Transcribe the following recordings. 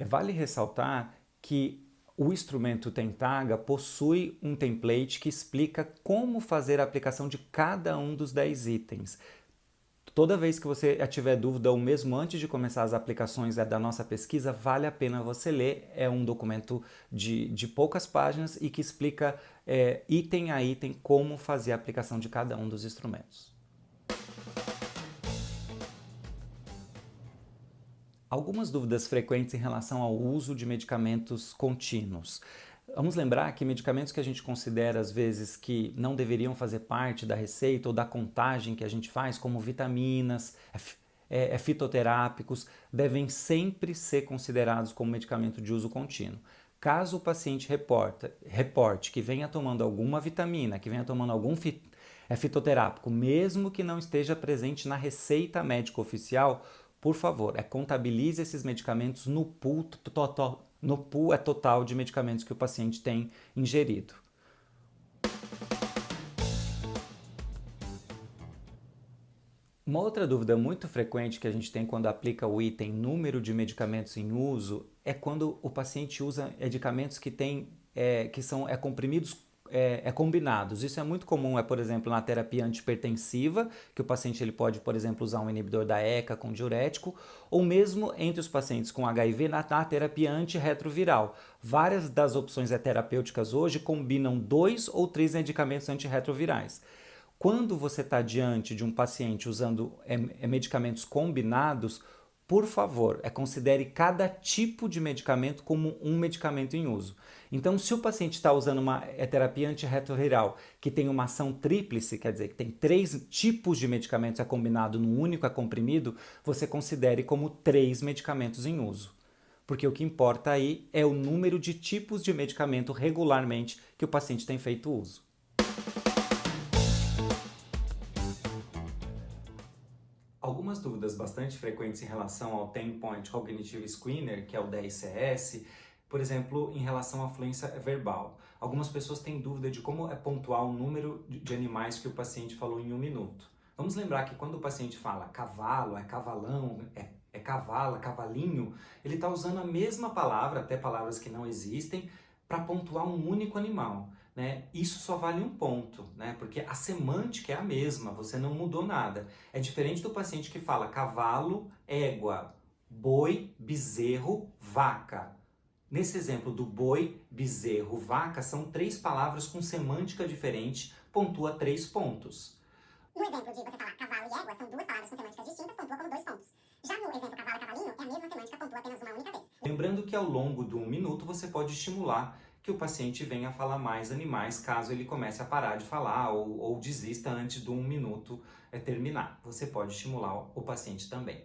Vale ressaltar que o instrumento Tentaga possui um template que explica como fazer a aplicação de cada um dos 10 itens. Toda vez que você tiver dúvida, ou mesmo antes de começar as aplicações da nossa pesquisa, vale a pena você ler. É um documento de poucas páginas e que explica item a item como fazer a aplicação de cada um dos instrumentos. Algumas dúvidas frequentes em relação ao uso de medicamentos contínuos. Vamos lembrar que medicamentos que a gente considera às vezes que não deveriam fazer parte da receita ou da contagem que a gente faz, como vitaminas, fitoterápicos, devem sempre ser considerados como medicamento de uso contínuo. Caso o paciente reporte que venha tomando alguma vitamina, que venha tomando algum fitoterápico, mesmo que não esteja presente na receita médica oficial, por favor, contabilize esses medicamentos no pool total de medicamentos que o paciente tem ingerido. Uma outra dúvida muito frequente que a gente tem quando aplica o item número de medicamentos em uso é quando o paciente usa medicamentos que são comprimidos combinados. Isso é muito comum, por exemplo, na terapia antihipertensiva, que o paciente ele pode, por exemplo, usar um inibidor da ECA com diurético, ou mesmo entre os pacientes com HIV na terapia antirretroviral. Várias das opções terapêuticas hoje combinam 2 ou 3 medicamentos antirretrovirais. Quando você está diante de um paciente usando medicamentos combinados, por favor, considere cada tipo de medicamento como um medicamento em uso. Então, se o paciente está usando uma terapia antirretroviral que tem uma ação tríplice, quer dizer, que tem 3 tipos de medicamentos combinado num único comprimido, você considere como 3 medicamentos em uso. Porque o que importa aí é o número de tipos de medicamento regularmente que o paciente tem feito uso. Algumas dúvidas bastante frequentes em relação ao 10-Point Cognitive Screener, que é o 10CS, por exemplo, em relação à fluência verbal. Algumas pessoas têm dúvida de como pontuar o número de animais que o paciente falou em 1 minuto. Vamos lembrar que quando o paciente fala cavalo, cavalão, cavala, cavalinho, ele está usando a mesma palavra, até palavras que não existem, para pontuar um único animal. Isso só vale 1 ponto, porque a semântica é a mesma, você não mudou nada. É diferente do paciente que fala cavalo, égua, boi, bezerro, vaca. Nesse exemplo do boi, bezerro, vaca, são 3 palavras com semântica diferente, pontua 3 pontos. No exemplo de você falar cavalo e égua, são 2 palavras com semânticas distintas, pontua como 2 pontos. Já no exemplo cavalo e cavalinho, é a mesma semântica, pontua apenas uma única vez. Lembrando que ao longo do 1 minuto você pode estimular que o paciente venha a falar mais animais caso ele comece a parar de falar ou desista antes do 1 minuto terminar. Você pode estimular o paciente também.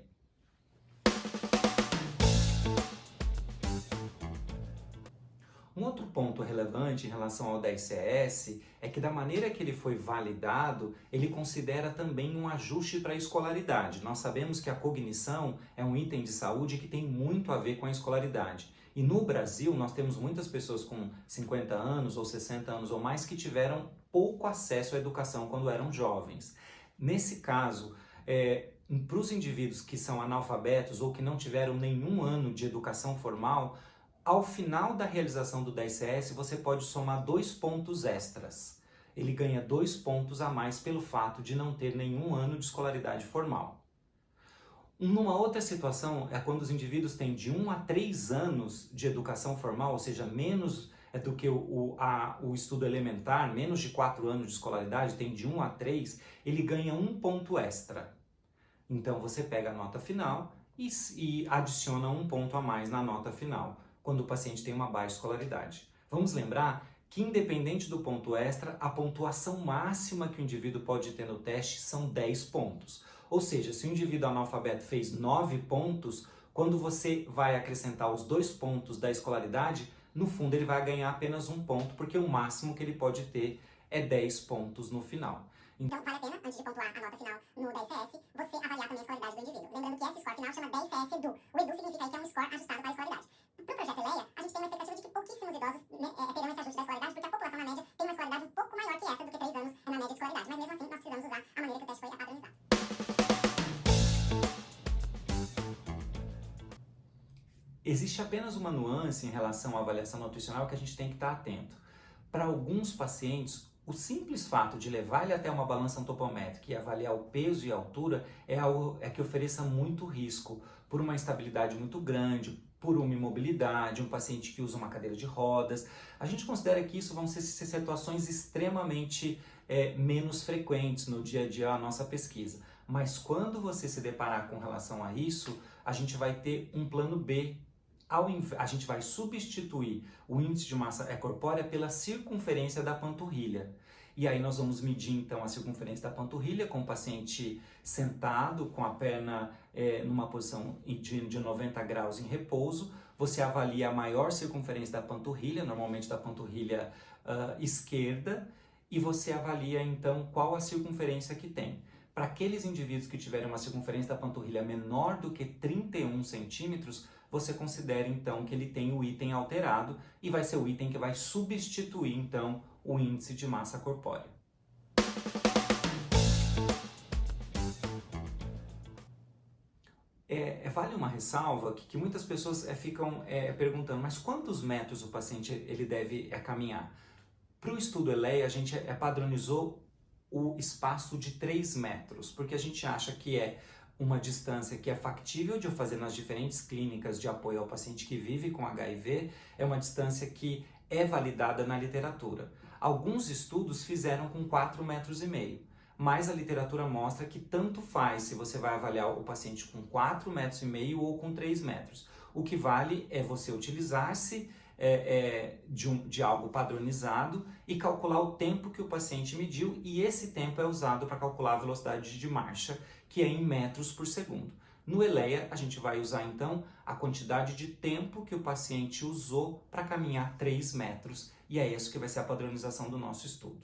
Um outro ponto relevante em relação ao 10CS é que da maneira que ele foi validado, ele considera também um ajuste para a escolaridade. Nós sabemos que a cognição é um item de saúde que tem muito a ver com a escolaridade. E no Brasil, nós temos muitas pessoas com 50 anos ou 60 anos ou mais que tiveram pouco acesso à educação quando eram jovens. Nesse caso, para os indivíduos que são analfabetos ou que não tiveram nenhum ano de educação formal, ao final da realização do 10CS, você pode somar 2 pontos extras. Ele ganha 2 pontos a mais pelo fato de não ter nenhum ano de escolaridade formal. Numa outra situação é quando os indivíduos têm de 1 a 3 anos de educação formal, ou seja, menos do que o estudo elementar, menos de 4 anos de escolaridade, tem de 1 a 3, ele ganha 1 ponto extra. Então você pega a nota final e adiciona 1 ponto a mais na nota final, quando o paciente tem uma baixa escolaridade. Vamos lembrar que, independente do ponto extra, a pontuação máxima que o indivíduo pode ter no teste são 10 pontos. Ou seja, se o indivíduo analfabeto fez 9 pontos, quando você vai acrescentar os 2 pontos da escolaridade, no fundo ele vai ganhar apenas 1 ponto, porque o máximo que ele pode ter é 10 pontos no final. Então, vale a pena, antes de pontuar a nota final no 10CS, você avaliar também a escolaridade do indivíduo. Lembrando que esse score final chama 10CS EDU. O EDU significa que é um score ajustado para a escolaridade. Para o projeto ELEA, a gente tem uma expectativa de que pouquíssimos idosos terão esse ajuste da escolaridade, porque a população, na média, tem uma escolaridade um pouco maior que essa, do que 3 anos na média de escolaridade. Mas mesmo assim, nós precisamos usar a maneira que o teste foi padronizado. Existe apenas uma nuance em relação à avaliação nutricional que a gente tem que estar atento. Para alguns pacientes, o simples fato de levar ele até uma balança antropométrica e avaliar o peso e a altura é algo que ofereça muito risco por uma instabilidade muito grande, por uma imobilidade, um paciente que usa uma cadeira de rodas. A gente considera que isso vão ser situações extremamente menos frequentes no dia a dia da nossa pesquisa. Mas quando você se deparar com relação a isso, a gente vai ter um plano B. A gente vai substituir o índice de massa corpórea pela circunferência da panturrilha. E aí nós vamos medir então a circunferência da panturrilha com o paciente sentado, com a perna numa posição de 90 graus em repouso. Você avalia a maior circunferência da panturrilha, normalmente da panturrilha esquerda, e você avalia então qual a circunferência que tem. Para aqueles indivíduos que tiverem uma circunferência da panturrilha menor do que 31 centímetros, você considera então que ele tem o item alterado e vai ser o item que vai substituir então o índice de massa corpórea. Vale uma ressalva que muitas pessoas ficam perguntando, mas quantos metros o paciente ele deve caminhar? Para o estudo ELEA, a gente padronizou o espaço de 3 metros, porque a gente acha que é uma distância que é factível de eu fazer nas diferentes clínicas de apoio ao paciente que vive com HIV, é uma distância que é validada na literatura. Alguns estudos fizeram com 4,5 metros, mas a literatura mostra que tanto faz se você vai avaliar o paciente com 4,5 metros ou com 3 metros. O que vale é você utilizar-se de algo padronizado e calcular o tempo que o paciente mediu, e esse tempo é usado para calcular a velocidade de marcha, que é em metros por segundo. No ELEA, a gente vai usar então a quantidade de tempo que o paciente usou para caminhar 3 metros, e é isso que vai ser a padronização do nosso estudo.